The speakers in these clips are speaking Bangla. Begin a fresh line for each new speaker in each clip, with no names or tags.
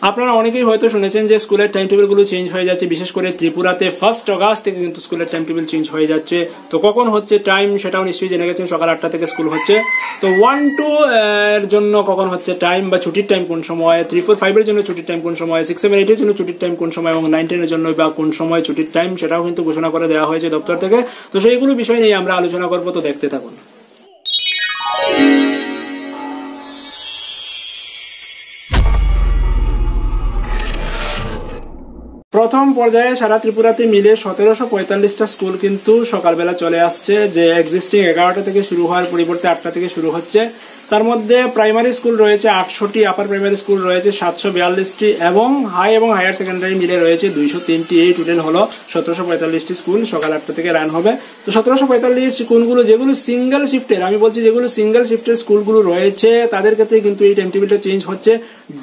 আপনারা অনেকেই হয়তো শুনেছেন যে স্কুলের টাইম টেবিল গুলো চেঞ্জ হয়ে যাচ্ছে, বিশেষ করে ত্রিপুরাতে 1 আগস্ট থেকে কিন্তু স্কুলের টাইম টেবিল চেঞ্জ হয়ে যাচ্ছে। তো কখন হচ্ছে টাইম সেটাও নিশ্চয়ই জেনে গেছেন, সকাল 8টা থেকে স্কুল হচ্ছে। তো 1-2 এর জন্য কখন হচ্ছে টাইম বা ছুটির টাইম কোন সময়, 3-4-5 এর জন্য ছুটির টাইম কোন সময়, 6-7-8 এর জন্য ছুটির টাইম কোন সময় এবং 9-10 এর জন্য বা কোন সময় ছুটির টাইম সেটাও কিন্তু ঘোষণা করে দেওয়া হয়েছে দপ্তর থেকে। তো সেইগুলো বিষয় নিয়ে আমরা আলোচনা করবো, তো দেখতে থাকুন। প্রথম পর্যায়ে সারা ত্রিপুরাতে মিলে 1745টা স্কুল কিন্তু সকালবেলা চলে আসছে, যে এক্সিস্টিং 11টা থেকে শুরু হওয়ার পরিবর্তে 8টা থেকে শুরু হচ্ছে। তার মধ্যে প্রাইমারি স্কুল রয়েছে 800টি, আপার প্রাইমারি স্কুল রয়েছে 742টি এবং হাই এবং হায়ার সেকেন্ডারি মিলে রয়েছে 203টি। এই টোটাল হলো 1745টি স্কুল সকাল 8টা থেকে রান হবে। তো 1745 স্কুলগুলো যেগুলো সিঙ্গেল শিফটের, আমি বলছি যেগুলো সিঙ্গেল শিফটের স্কুলগুলো রয়েছে তাদের ক্ষেত্রে কিন্তু এই টাইম টেবিলটা চেঞ্জ হচ্ছে।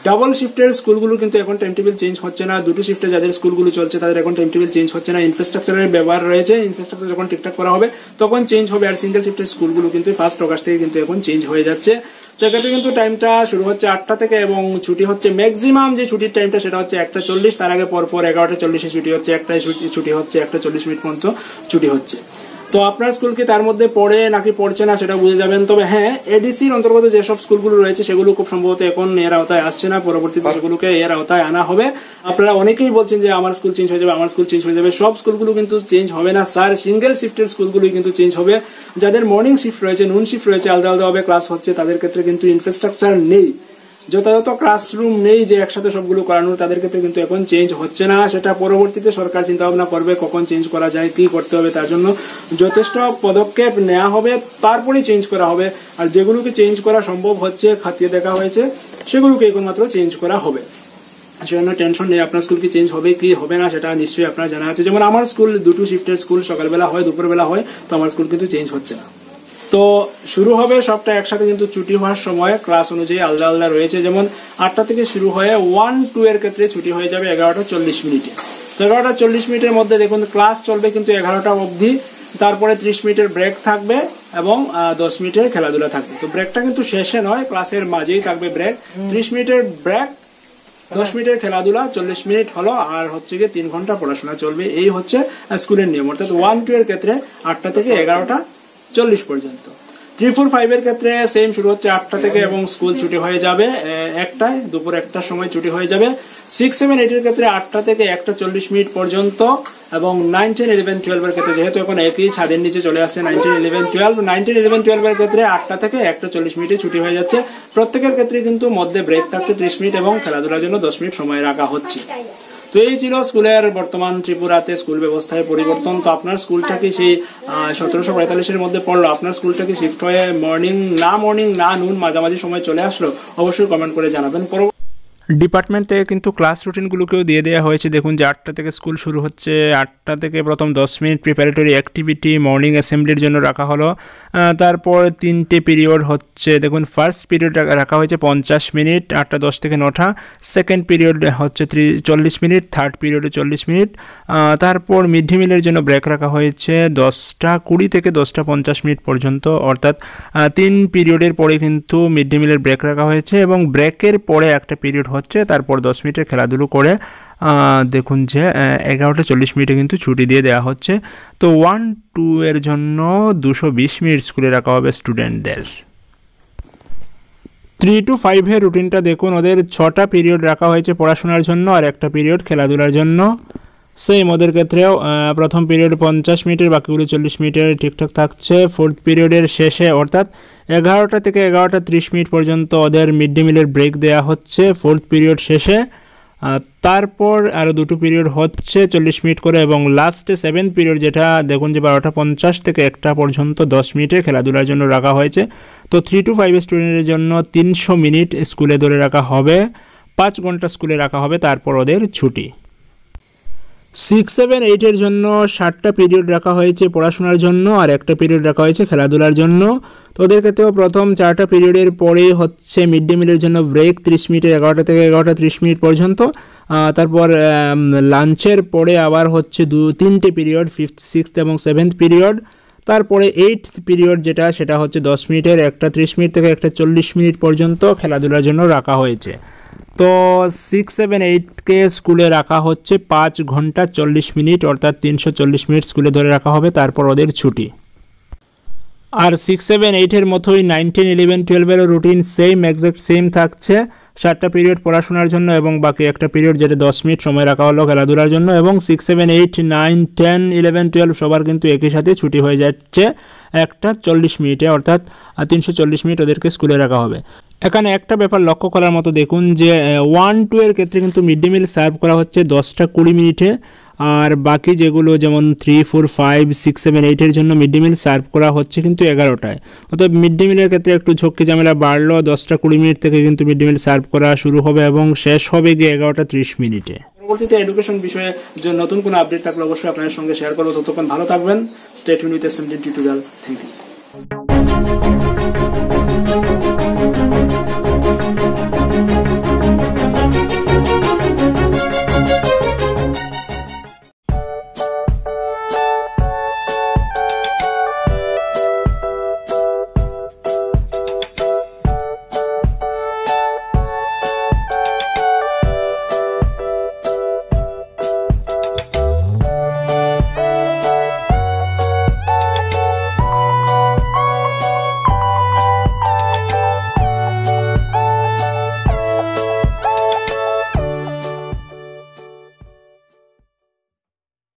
ডাবল শিফটের স্কুলগুলো কিন্তু এখন টাইম টেবিল চেঞ্জ হচ্ছে না। দুটো শিফটে যাদের স্কুলগুলো চলছে তাদের এখন টাইম টেবিল চেঞ্জ হচ্ছে না। ইনফ্রাস্ট্রাকচারের ব্যবহার রয়েছে, ইনফ্রাস্ট্রাকচার যখন ঠিকঠাক করা হবে তখন চেঞ্জ হবে। আর সিঙ্গেল শিফটের স্কুলগুলো কিন্তু 1 আগস্ট থেকে কিন্তু এখন চেঞ্জ হয়ে যাচ্ছে। তো এক্ষেত্রে কিন্তু টাইমটা শুরু হচ্ছে 8টা থেকে এবং ছুটি হচ্ছে ম্যাক্সিমাম যে ছুটির টাইমটা সেটা হচ্ছে 1:40। তার আগে পরপর 11:40 ছুটি হচ্ছে, 1টায় ছুটি হচ্ছে, 1:40 পর্যন্ত ছুটি হচ্ছে। তো আপনার স্কুল কি তার মধ্যে পড়ে নাকি পড়ছে না সেটা বুঝে যাবেন। তবে হ্যাঁ, এডিসির অন্তর্গত যেসব স্কুলগুলো রয়েছে সেগুলো খুব সম্ভবত এখন এর আওতায় আসছে না, পরবর্তীতে সেগুলোকে এর আওতায় আনা হবে। আপনারা অনেকেই বলছেন যে আমার স্কুল চেঞ্জ হয়ে যাবে, আমার স্কুল চেঞ্জ হয়ে যাবে। সব স্কুলগুলো কিন্তু চেঞ্জ হবে না স্যার, সিঙ্গেল শিফটের স্কুলগুলোই কিন্তু চেঞ্জ হবে। যাদের মর্নিং শিফট রয়েছে, নুন শিফট রয়েছে, আলাদা আলাদাভাবে ক্লাস হচ্ছে, তাদের ক্ষেত্রে কিন্তু ইনফ্রাস্ট্রাকচার নেই, যথাযথ ক্লাসরুম নেই যে একসাথে সবগুলো করানোর, তাদের ক্ষেত্রে কিন্তু এখন চেঞ্জ হচ্ছে না। সেটা পরবর্তীতে সরকার চিন্তা ভাবনা করবে কখন চেঞ্জ করা যায়, কি করতে হবে, তার জন্য যথেষ্ট পদক্ষেপ নেওয়া হবে, তারপরেই চেঞ্জ করা হবে। আর যেগুলোকে চেঞ্জ করা সম্ভব হচ্ছে, খাতিয়ে দেখা হয়েছে, সেগুলোকে একমাত্র চেঞ্জ করা হবে। সেজন্য টেনশন নেই, আপনার স্কুল কি চেঞ্জ হবে কি হবে না সেটা নিশ্চয়ই আপনার জানা আছে। যেমন আমার স্কুল 2টো শিফটের স্কুল, সকালবেলা হয় দুপুরবেলা হয়, তো আমার স্কুল কিন্তু চেঞ্জ হচ্ছে না। তো শুরু হবে সবটা একসাথে, কিন্তু ছুটি হওয়ার সময় ক্লাস অনুযায়ী আলাদা আলাদা রয়েছে। যেমন 8টা থেকে শুরু হয়ে 1-2 এর ক্ষেত্রে ছুটি হয়ে যাবে 11:40। তো 11:40 মধ্যে দেখুন ক্লাস চলবে কিন্তু 11টা অবধি, তারপরে 30 মিনিটের ব্রেক থাকবে এবং 10 মিনিটের খেলাধুলা থাকবে। তো ব্রেকটা কিন্তু শেষে নয়, ক্লাসের মাঝেই থাকবে ব্রেক। 30 মিনিটের ব্রেক, 10 মিনিটের খেলাধুলা, 40 মিনিট হলো, আর হচ্ছে গিয়ে 3 ঘন্টা পড়াশোনা চলবে। এই হচ্ছে স্কুলের নিয়ম। অর্থাৎ 1-2 এর ক্ষেত্রে 8টা থেকে 11:40 পর্যন্ত। 3-4-5 এর ক্ষেত্রে সেম, শুরু হচ্ছে 8টা থেকে এবং স্কুল ছুটি হয়ে যাবে 1টায়, দুপুর 1টার সময় ছুটি হয়ে যাবে। 6-7-8 এর ক্ষেত্রে 8টা থেকে 1:40 পর্যন্ত এবং 9-10-11-12 এর ক্ষেত্রে যেহেতু এখন একই ছাদের নিচে চলে আসছে 9-10-11-12 এর ক্ষেত্রে 8টা থেকে 1:40 ছুটি হয়ে যাচ্ছে। প্রত্যেকের ক্ষেত্রে কিন্তু মধ্যে ব্রেক থাকছে 30 মিনিট এবং খেলাধুলার জন্য 10 মিনিট সময় রাখা হচ্ছে। তো এই ছিল স্কুলের বর্তমান ত্রিপুরাতে স্কুল ব্যবস্থায় পরিবর্তন। তো আপনার স্কুলটা কি সেই 1745 মধ্যে পড়লো? আপনার স্কুলটা কি শিফট হয়ে মর্নিং না নুন মাঝামাঝি সময় চলে আসলো? অবশ্যই কমেন্ট করে জানাবেন। ডিপার্টমেন্ট থেকে কিন্তু ক্লাস রুটিনগুলোকেও দিয়ে দেওয়া হয়েছে। দেখুন যে 8টা থেকে স্কুল শুরু হচ্ছে, 8টা থেকে প্রথম 10 মিনিট প্রিপারেটরি অ্যাক্টিভিটি মর্নিং অ্যাসেম্বলির জন্য রাখা হলো। তারপর 3টে পিরিয়ড হচ্ছে, দেখুন ফার্স্ট পিরিয়ড রাখা হয়েছে 50 মিনিট 8:10 থেকে 9টা, সেকেন্ড পিরিয়ড হচ্ছে 40 মিনিট, থার্ড পিরিয়ডে 40 মিনিট। তারপর মিড ডে মিলের জন্য ব্রেক রাখা হয়েছে 10:20 থেকে 10:50 পর্যন্ত, অর্থাৎ 3 পিরিয়ডের পরে কিন্তু মিড ডে মিলের ব্রেক রাখা হয়েছে এবং ব্রেকের পরে একটা পিরিয়ড হচ্ছে, তারপর 10 মিনিটের খেলাধুলো করে দেখুন যে 11:40 কিন্তু ছুটি দিয়ে দেওয়া হচ্ছে। তো 1-2 এর জন্য 220 মিনিট স্কুলে রাখা হবে স্টুডেন্টদের। 3-5 এর রুটিনটা দেখুন, ওদের 6টা পিরিয়ড রাখা হয়েছে পড়াশোনার জন্য আর একটা পিরিয়ড খেলাধুলার জন্য। সেম ওদের ক্ষেত্রেও প্রথম পিরিয়ড 50 মিনিটের, বাকিগুলো 40 মিনিটের ঠিকঠাক থাকছে। ফোর্থ পিরিয়ডের শেষে অর্থাৎ 11টা থেকে 11:30 পর্যন্ত ওদের মিড ডে মিলের ব্রেক দেওয়া হচ্ছে ফোর্থ পিরিয়ড শেষে। তারপর আরও 2টো পিরিয়ড হচ্ছে 40 মিনিট করে এবং লাস্টে 7th পিরিয়ড যেটা দেখুন যে 12:50 থেকে 1টা পর্যন্ত 10 মিনিটের খেলাধুলার জন্য রাখা হয়েছে। তো 3-5 স্টুডেন্টের জন্য 300 মিনিট স্কুলে ধরে রাখা হবে, 5 ঘন্টা স্কুলে রাখা হবে, তারপর ওদের ছুটি। 6-7-8 এর জন্য 7টা পিরিয়ড রাখা হয়েছে পড়াশোনার জন্য আর একটা পিরিয়ড রাখা হয়েছে খেলাধুলার জন্য। তো ওদের ক্ষেত্রেও প্রথম 4টা পিরিয়ডের পরে হচ্ছে মিড ডে মিলের জন্য ব্রেক 30 মিনিটের, 11টা থেকে 11:30 পর্যন্ত। তারপর লাঞ্চের পরে আবার হচ্ছে 3টে পিরিয়ড, 5th, 6th এবং 7th পিরিয়ড। তারপরে 8th পিরিয়ড যেটা সেটা হচ্ছে 10 মিনিটের, 1:30 থেকে 1:40 পর্যন্ত খেলাধুলার জন্য রাখা হয়েছে। তো 6, 7, 8কে স্কুলে রাখা হচ্ছে 5 ঘন্টা 40 মিনিট, অর্থাৎ 340 মিনিট স্কুলে ধরে রাখা হবে, তারপর ওদের ছুটি। আর 6, 7, 8-এর মতোই 9, 10, 11, 12-এরও রুটিন সেম, এক্স্যাক্ট সেম থাকছে। 7টা পিরিয়ড পড়াশোনার জন্য এবং বাকি একটা পিরিয়ড যেটা 10 মিনিট সময় রাখা হলো খেলাধুলার জন্য। এবং 6, 7, 8, 9, 10, 11, 12 সবার কিন্তু একই সাথে ছুটি হয়ে যাচ্ছে একটা 40 মিনিটে, অর্থাৎ 340 মিনিট ওদেরকে স্কুলে রাখা হবে। এখানে একটা ব্যাপার লক্ষ্য করার মতো দেখুন যে 1, 2 এর ক্ষেত্রে কিন্তু মিড ডে মিল সার্ভ করা হচ্ছে 10টা 20 মিনিটে, আর বাকি যেগুলো যেমন 3, 4, 5, 6, 7, 8-এর জন্য মিড ডে মিল সার্ভ করা হচ্ছে কিন্তু 11টায়। অর্থাৎ মিড ডে মিলের ক্ষেত্রে একটু ঝক্কি ঝামেলা বাড়লো, 10টা 20 মিনিট থেকে কিন্তু মিড ডে মিল সার্ভ করা শুরু হবে এবং শেষ হবে গিয়ে 11টা 30 মিনিটে। পরবর্তীতে এডুকেশন বিষয়ে যে নতুন কোনো আপডেট থাকলে অবশ্যই আপনাদের সঙ্গে শেয়ার করবো। ততক্ষণ ভালো থাকবেন। Stay tuned with SMDN tutorial. Thank you.